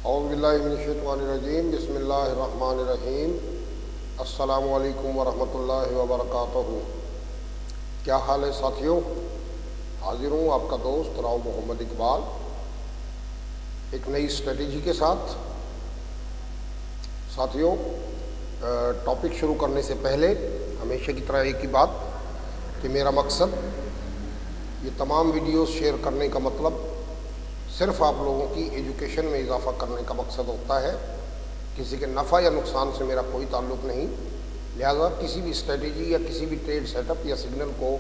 औज़ुबिल्लाहिमिनश्शैतानिर्रजीम बिस्मिल्लाहिर्रहमानिर्रहीम। अस्सलामु अलैकुम वरहमतुल्लाहि वबरकातुहू। क्या हाल है साथियों? हाजिर हूँ आपका दोस्त राव मोहम्मद इकबाल एक नई स्ट्रेटेजी के साथ। साथियों, टॉपिक शुरू करने से पहले हमेशा की तरह एक ही बात कि मेरा मकसद ये तमाम वीडियोस शेयर करने का मतलब सिर्फ आप लोगों की एजुकेशन में इजाफा करने का मकसद होता है। किसी के नफ़ा या नुकसान से मेरा कोई ताल्लुक़ नहीं। लिहाजा किसी भी स्ट्रेटेजी या किसी भी ट्रेड सेटअप या सिग्नल को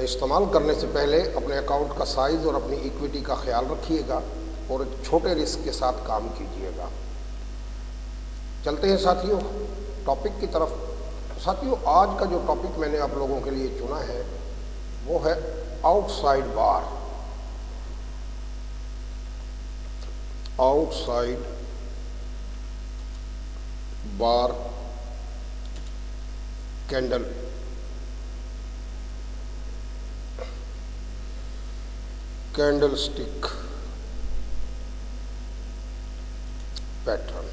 इस्तेमाल करने से पहले अपने अकाउंट का साइज़ और अपनी इक्विटी का ख्याल रखिएगा और एक छोटे रिस्क के साथ काम कीजिएगा। चलते हैं साथियों टॉपिक की तरफ। साथियों, आज का जो टॉपिक मैंने आप लोगों के लिए चुना है वो है outside bar. Outside bar candle candlestick pattern.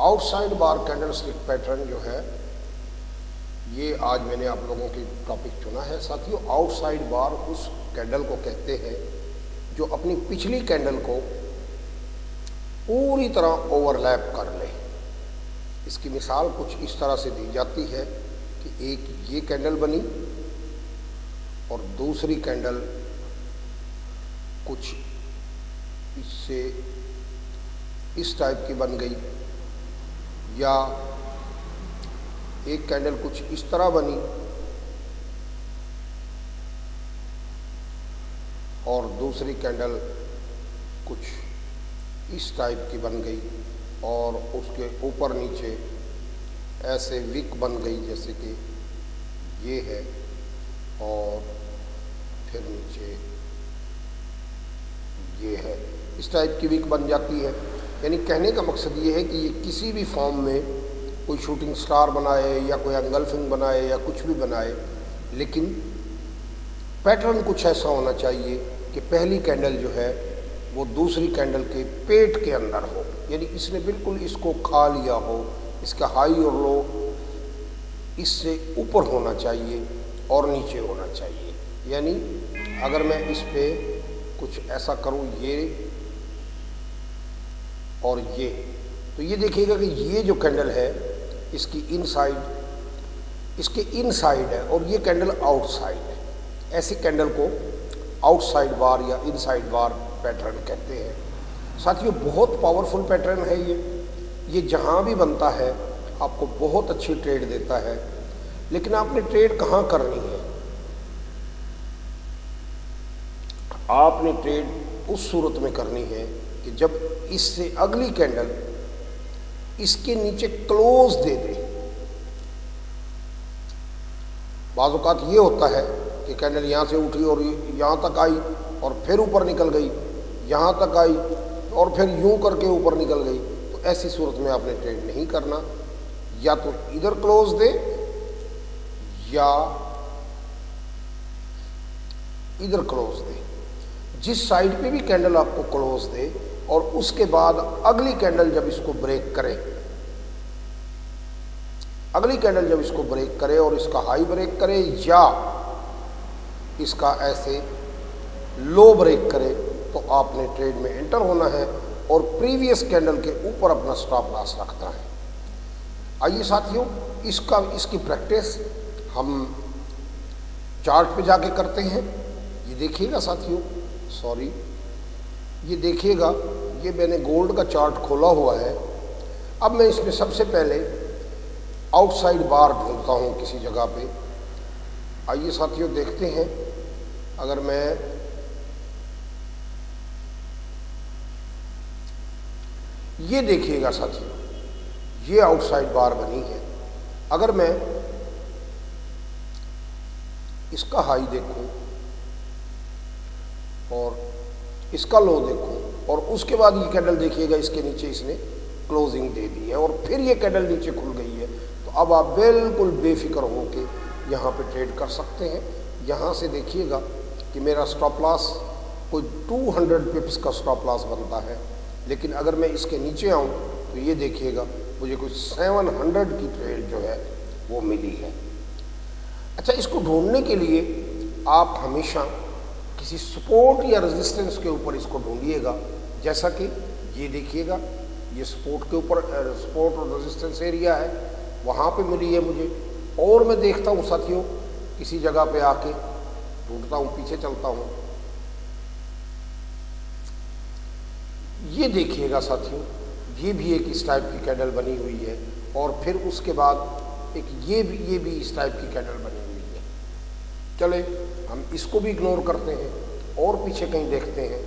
Outside bar candlestick pattern जो है ये आज मैंने आप लोगों की टॉपिक चुना है। साथियों, आउटसाइड बार उस कैंडल को कहते हैं जो अपनी पिछली कैंडल को पूरी तरह ओवरलैप कर ले। इसकी मिसाल कुछ इस तरह से दी जाती है कि एक ये कैंडल बनी और दूसरी कैंडल कुछ इससे इस टाइप की बन गई, या एक कैंडल कुछ इस तरह बनी और दूसरी कैंडल कुछ इस टाइप की बन गई और उसके ऊपर नीचे ऐसे विक बन गई, जैसे कि ये है और फिर नीचे ये है। इस टाइप की विक बन जाती है। यानी कहने का मकसद ये है कि ये किसी भी फॉर्म में कोई शूटिंग स्टार बनाए या कोई एंगल्फिंग बनाए या कुछ भी बनाए, लेकिन पैटर्न कुछ ऐसा होना चाहिए कि पहली कैंडल जो है वो दूसरी कैंडल के पेट के अंदर हो। यानी इसने बिल्कुल इसको खा लिया हो। इसका हाई और लो इससे ऊपर होना चाहिए और नीचे होना चाहिए। यानी अगर मैं इस पे कुछ ऐसा करूँ, ये और ये, तो ये देखिएगा कि ये जो कैंडल है इसकी इसके इनसाइड है और ये कैंडल आउटसाइड है। ऐसी कैंडल को आउटसाइड बार या इनसाइड बार पैटर्न कहते हैं। साथियों, बहुत पावरफुल पैटर्न है ये जहाँ भी बनता है आपको बहुत अच्छी ट्रेड देता है। लेकिन आपने ट्रेड कहाँ करनी है? आपने ट्रेड उस सूरत में करनी है कि जब इससे अगली कैंडल इसके नीचे क्लोज दे दे। बाज़ औक़ात ये होता है कि कैंडल यहाँ से उठी और यहाँ तक आई और फिर ऊपर निकल गई, यहाँ तक आई और फिर यूं करके ऊपर निकल गई। तो ऐसी सूरत में आपने ट्रेड नहीं करना। या तो इधर क्लोज दे या इधर क्लोज दे। जिस साइड पे भी कैंडल आपको क्लोज दे और उसके बाद अगली कैंडल जब इसको ब्रेक करे, अगली कैंडल जब इसको ब्रेक करे और इसका हाई ब्रेक करे या इसका ऐसे लो ब्रेक करे, तो आपने ट्रेड में एंटर होना है और प्रीवियस कैंडल के ऊपर अपना स्टॉप लॉस रखना है। आइए साथियों, इसकी प्रैक्टिस हम चार्ट पे जाके करते हैं। ये देखिएगा साथियों, सॉरी, ये देखिएगा, ये मैंने गोल्ड का चार्ट खोला हुआ है। अब मैं इसमें सबसे पहले आउटसाइड बार ढूंढता हूँ किसी जगह पे। आइए साथियों देखते हैं। अगर मैं ये देखिएगा साथियों, ये आउटसाइड बार बनी है। अगर मैं इसका हाई देखूं और इसका लो देखूं और उसके बाद ये कैंडल देखिएगा, इसके नीचे इसने क्लोजिंग दे दी है और फिर ये कैंडल नीचे खुल गई है, तो अब आप बिल्कुल बेफिक्र हो के यहाँ पे ट्रेड कर सकते हैं। यहाँ से देखिएगा कि मेरा स्टॉप लॉस कोई 200 पिप्स का स्टॉप लॉस बनता है, लेकिन अगर मैं इसके नीचे आऊँ तो ये देखिएगा मुझे कुछ 700 की ट्रेड जो है वो मिली है। अच्छा, इसको ढूंढने के लिए आप हमेशा किसी सपोर्ट या रेजिस्टेंस के ऊपर इसको ढूंढिएगा, जैसा कि ये देखिएगा, ये सपोर्ट के ऊपर सपोर्ट और रेजिस्टेंस एरिया है, वहाँ पे मिली है मुझे। और मैं देखता हूँ साथियों, किसी जगह पे आके ढूंढता हूँ, पीछे चलता हूँ, ये देखिएगा साथियों, ये भी एक इस टाइप की कैंडल बनी हुई है, और फिर उसके बाद एक ये भी इस टाइप की कैंडल बनी हुई है। चले हम इसको भी इग्नोर करते हैं और पीछे कहीं देखते हैं।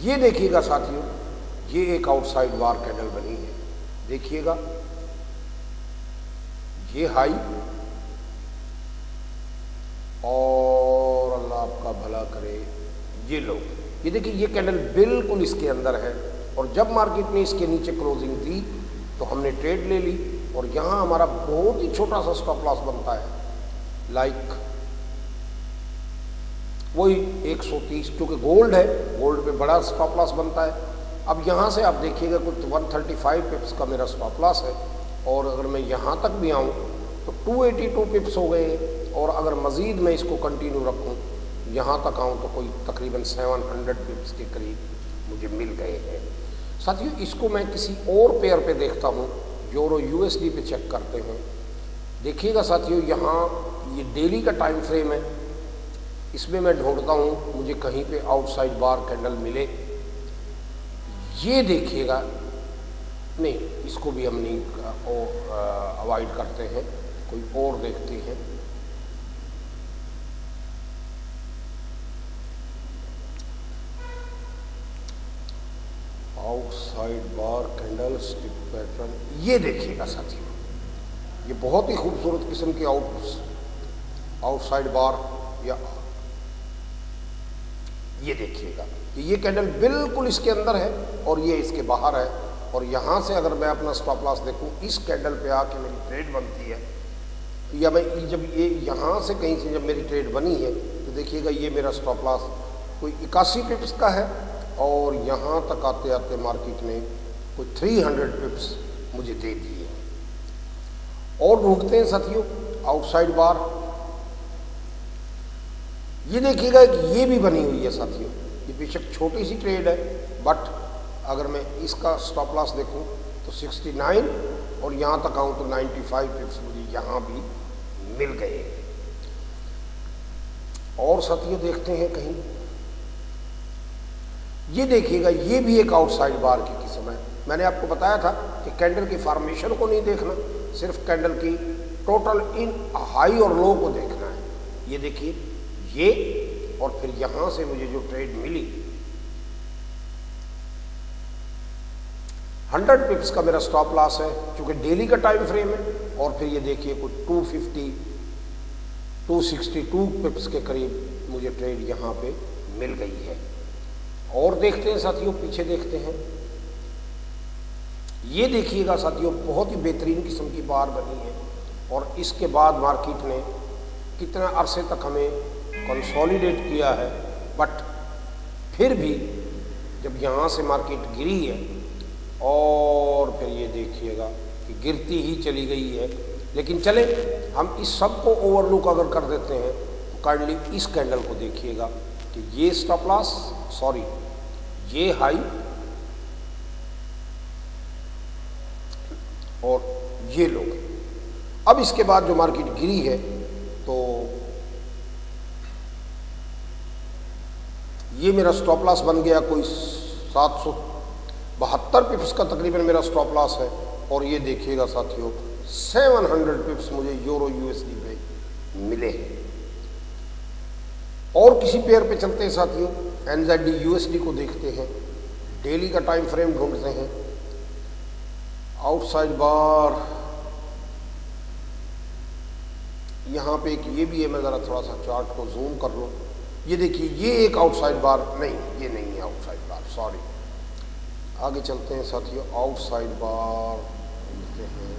ये देखिएगा साथियों, ये एक आउटसाइड बार कैंडल बनी है, देखिएगा ये हाई, और अल्लाह आपका भला करे ये लो। ये देखिए ये कैंडल बिल्कुल इसके अंदर है, और जब मार्केट ने इसके नीचे क्लोजिंग दी तो हमने ट्रेड ले ली, और यहाँ हमारा बहुत ही छोटा सा स्टॉप लॉस बनता है, लाइक वही 130, क्योंकि गोल्ड है, गोल्ड पे बड़ा स्टॉप लॉस बनता है। अब यहाँ से आप देखिएगा कुछ 135 पिप्स का मेरा स्टॉप लॉस है, और अगर मैं यहाँ तक भी आऊँ तो 282 पिप्स हो गए, और अगर मज़ीद मैं इसको कंटिन्यू रखूँ, यहाँ तक आऊँ तो कोई तकरीबन 700 पिप्स के करीब मुझे मिल गए हैं। साथियों, इसको मैं किसी और पेयर पे देखता हूँ, यूरो यूएसडी पे चेक करते हैं। देखिएगा साथियों, यहाँ ये डेली का टाइम फ्रेम है, इसमें मैं ढूंढता हूँ मुझे कहीं पे आउटसाइड बार कैंडल मिले। ये देखिएगा, नहीं इसको भी हम नहीं अवॉइड करते हैं, कोई और देखते हैं। Outside bar candlestick pattern, ये देखिएगा साथियों, ये बहुत ही खूबसूरत किस्म की आउटसाइड बार, या ये देखिएगा कि ये कैंडल बिल्कुल इसके अंदर है और ये इसके बाहर है, और यहाँ से अगर मैं अपना स्टॉप लॉस देखूँ, इस कैंडल पे आके मेरी ट्रेड बनती है, या मैं जब ये यहाँ से कहीं से जब मेरी ट्रेड बनी है तो देखिएगा ये मेरा स्टॉप लॉस कोई 81 पिप्स का है, और यहाँ तक आते आते मार्केट ने कोई 300 पिप्स मुझे दे दिए। और ढूंढते हैं साथियों आउटसाइड बार, ये देखिएगा कि ये भी बनी हुई है साथियों, ये बेशक छोटी सी ट्रेड है, बट अगर मैं इसका स्टॉप लॉस देखूं तो 69, और यहाँ तक आऊँ तो 95 पिप्स मुझे यहाँ भी मिल गए। और साथियों देखते हैं कहीं, ये देखिएगा ये भी एक आउटसाइड बार की किस्म है। मैंने आपको बताया था कि कैंडल की फॉर्मेशन को नहीं देखना, सिर्फ कैंडल की टोटल इन हाई और लो को देखना है। ये देखिए ये, और फिर यहाँ से मुझे जो ट्रेड मिली 100 पिप्स का मेरा स्टॉप लॉस है, क्योंकि डेली का टाइम फ्रेम है, और फिर ये देखिए कुछ 250 262 पिप्स के करीब मुझे ट्रेड यहाँ पे मिल गई है। और देखते हैं साथियों, पीछे देखते हैं, ये देखिएगा साथियों बहुत ही बेहतरीन किस्म की बार बनी है, और इसके बाद मार्केट ने कितना अरसे तक हमें कंसोलिडेट किया है, बट फिर भी जब यहाँ से मार्केट गिरी है, और फिर ये देखिएगा कि गिरती ही चली गई है। लेकिन चले हम इस सब को ओवरलुक अगर कर देते हैं तो काइंडली इस कैंडल को देखिएगा कि ये स्टॉप लॉस, सॉरी ये हाई और ये लो। अब इसके बाद जो मार्केट गिरी है तो ये मेरा स्टॉप लॉस बन गया कोई 772 पिप्स का तकरीबन मेरा स्टॉप लॉस है, और ये देखिएगा साथियों 700 पिप्स मुझे यूरो यूएसडी पे मिले हैं। और किसी पेयर पे चलते हैं साथियों, एनजेडी यूएसडी को देखते हैं, डेली का टाइम फ्रेम ढूंढते हैं। आउटसाइड बार यहाँ पे एक ये भी है, मैं ज़रा थोड़ा सा चार्ट को जूम कर लूँ। ये देखिए ये एक आउटसाइड बार, नहीं ये नहीं है आउटसाइड बार, सॉरी आगे चलते हैं साथियों, आउटसाइड बार मिलते हैं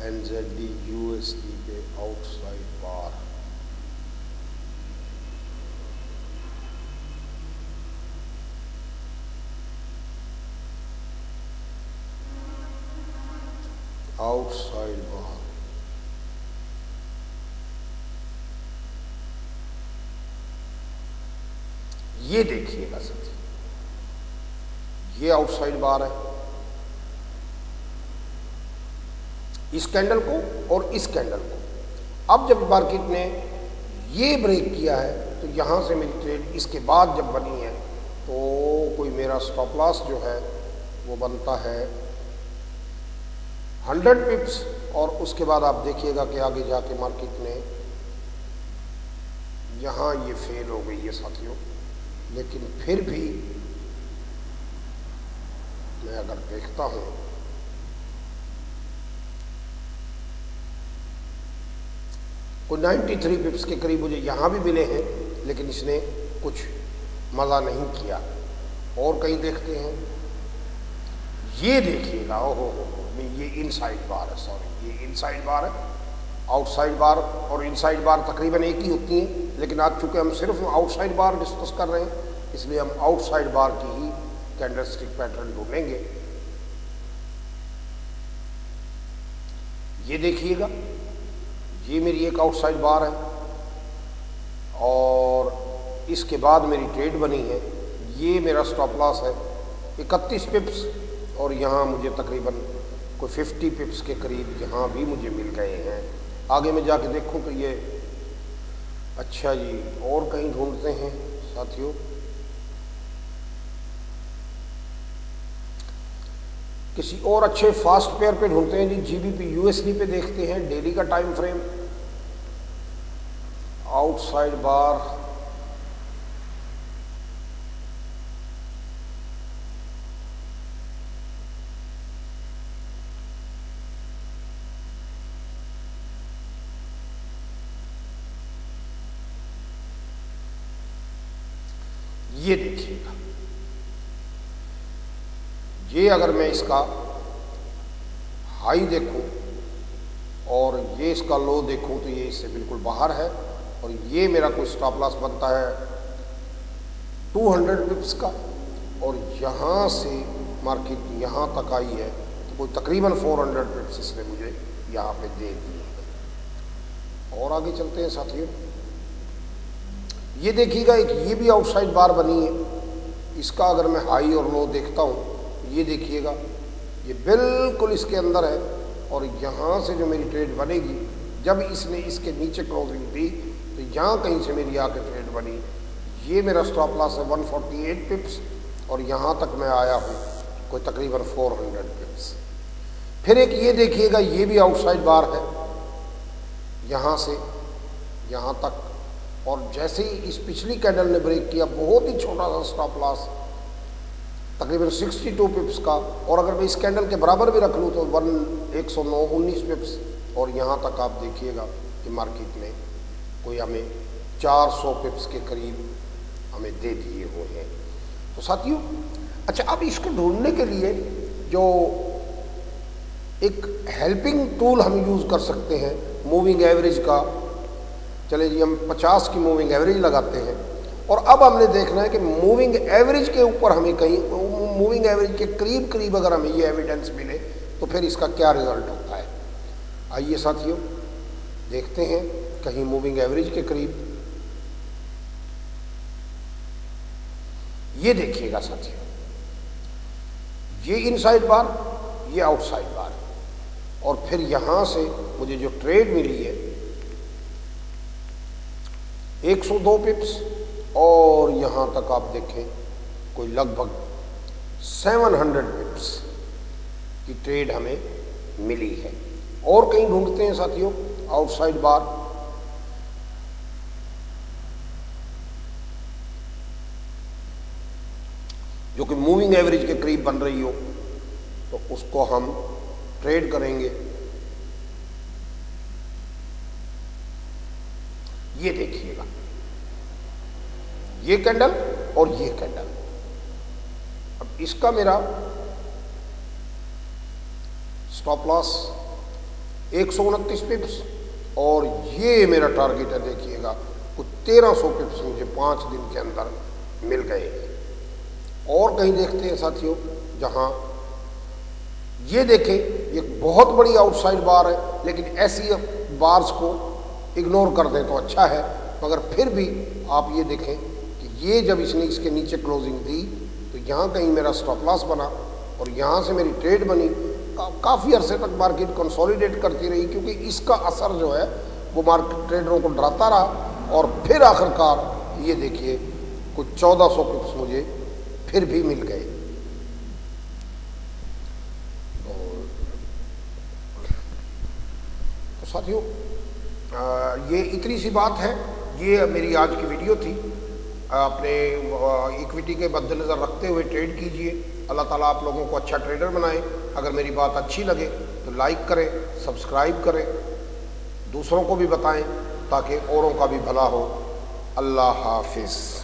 NZD USD पे आउटसाइड बार। आउटसाइड बार ये देखिएगा साथियों, ये आउटसाइड बार है। इस कैंडल को और इस कैंडल को अब जब मार्केट ने ये ब्रेक किया है तो यहां से मेरी ट्रेड इसके बाद जब बनी है तो कोई मेरा स्टॉप लॉस जो है वो बनता है 100 पिप्स। और उसके बाद आप देखिएगा कि आगे जाके मार्केट ने यहां ये फेल हो गई है साथियों, लेकिन फिर भी मैं अगर देखता हूं कोई 93 पिप्स के करीब मुझे यहां भी मिले हैं, लेकिन इसने कुछ मजा नहीं किया। और कहीं देखते हैं, ये देखिएगा, ओहो ये इनसाइड बार है, सॉरी ये इनसाइड बार है। आउटसाइड बार और इनसाइड बार तकरीबन एक ही होती हैं, लेकिन आज चूंकि हम सिर्फ आउटसाइड बार डिस्कस कर रहे हैं इसलिए हम आउटसाइड बार की ही कैंडलस्टिक पैटर्न ढूंढेंगे। ये देखिएगा, ये मेरी एक आउटसाइड बार है और इसके बाद मेरी ट्रेड बनी है। ये मेरा स्टॉप लॉस है 31 पिप्स और यहाँ मुझे तकरीबन कोई 50 पिप्स के करीब यहाँ भी मुझे मिल गए हैं। आगे मैं जाके देखूं तो ये अच्छा जी, और कहीं ढूंढते हैं साथियों। किसी और अच्छे फास्ट पेयर पे ढूंढते हैं जी, GBP USD पे देखते हैं डेली का टाइम फ्रेम। आउटसाइड बार ये देखिएगा, ये अगर मैं इसका हाई देखूं और ये इसका लो देखूं तो ये इससे बिल्कुल बाहर है और ये मेरा कोई स्टॉप लॉस बनता है 200 पिप्स का और यहाँ से मार्केट यहाँ तक आई है तो कोई तकरीबन 400 पिप्स इसने मुझे यहाँ पे दे दिए हैं। और आगे चलते हैं साथियों, ये देखिएगा एक ये भी आउटसाइड बार बनी है। इसका अगर मैं हाई और लो देखता हूँ, ये देखिएगा ये बिल्कुल इसके अंदर है और यहाँ से जो मेरी ट्रेड बनेगी, जब इसने इसके नीचे क्लोजिंग दी तो यहाँ कहीं से मेरी आके ट्रेड बनी। ये मेरा स्टॉप लॉस है 148 पिप्स और यहाँ तक मैं आया हूँ कोई तकरीबन 400 पिप्स। फिर एक ये देखिएगा, ये भी आउटसाइड बार है यहाँ से यहाँ तक और जैसे ही इस पिछली कैंडल ने ब्रेक किया, बहुत ही छोटा सा स्टॉप लॉस तकरीबन 62 पिप्स का। और अगर मैं इस कैंडल के बराबर भी रख लूँ तो 109 पिप्स और यहाँ तक आप देखिएगा कि मार्केट ने कोई हमें 400 पिप्स के करीब हमें दे दिए हुए हैं। तो साथियों, अच्छा अब इसको ढूंढने के लिए जो एक हेल्पिंग टूल हम यूज़ कर सकते हैं मूविंग एवरेज का, चले जी हम 50 की मूविंग एवरेज लगाते हैं और अब हमने देखना है कि मूविंग एवरेज के ऊपर हमें कहीं मूविंग एवरेज के करीब करीब अगर हमें ये एविडेंस मिले तो फिर इसका क्या रिजल्ट होता है। आइए साथियों देखते हैं कहीं मूविंग एवरेज के करीब। ये देखिएगा साथियों, ये इनसाइड बार, ये आउटसाइड बार और फिर यहां से मुझे जो ट्रेड मिली है 102 पिप्स और यहाँ तक आप देखें कोई लगभग 700 पिप्स की ट्रेड हमें मिली है। और कहीं ढूंढते हैं साथियों आउटसाइड बार, जो कि मूविंग एवरेज के करीब बन रही हो तो उसको हम ट्रेड करेंगे। ये देखिएगा, ये कैंडल और ये कैंडल अब इसका मेरा स्टॉप लॉस 129 पिप्स और ये मेरा टारगेट है। देखिएगा कुछ 1300 पिप्स मुझे 5 दिन के अंदर मिल गए। और कहीं देखते हैं साथियों, जहां ये देखें, ये बहुत बड़ी आउटसाइड बार है, लेकिन ऐसी बार्स को इग्नोर कर दें तो अच्छा है। मगर फिर भी आप ये देखें कि ये जब इसने इसके नीचे क्लोजिंग दी तो यहाँ कहीं मेरा स्टॉप लॉस बना और यहाँ से मेरी ट्रेड बनी। काफ़ी अरसे तक मार्केट कंसोलिडेट करती रही, क्योंकि इसका असर जो है वो मार्केट ट्रेडरों को डराता रहा। और फिर आखिरकार ये देखिए कुछ 1400 पिप्स मुझे फिर भी मिल गए। तो साथियों, ये इतनी सी बात है। ये मेरी आज की वीडियो थी। अपने इक्विटी के मद्देनज़र रखते हुए ट्रेड कीजिए। अल्लाह ताला आप लोगों को अच्छा ट्रेडर बनाए। अगर मेरी बात अच्छी लगे तो लाइक करें, सब्सक्राइब करें, दूसरों को भी बताएं ताकि औरों का भी भला हो। अल्लाह हाफिज़।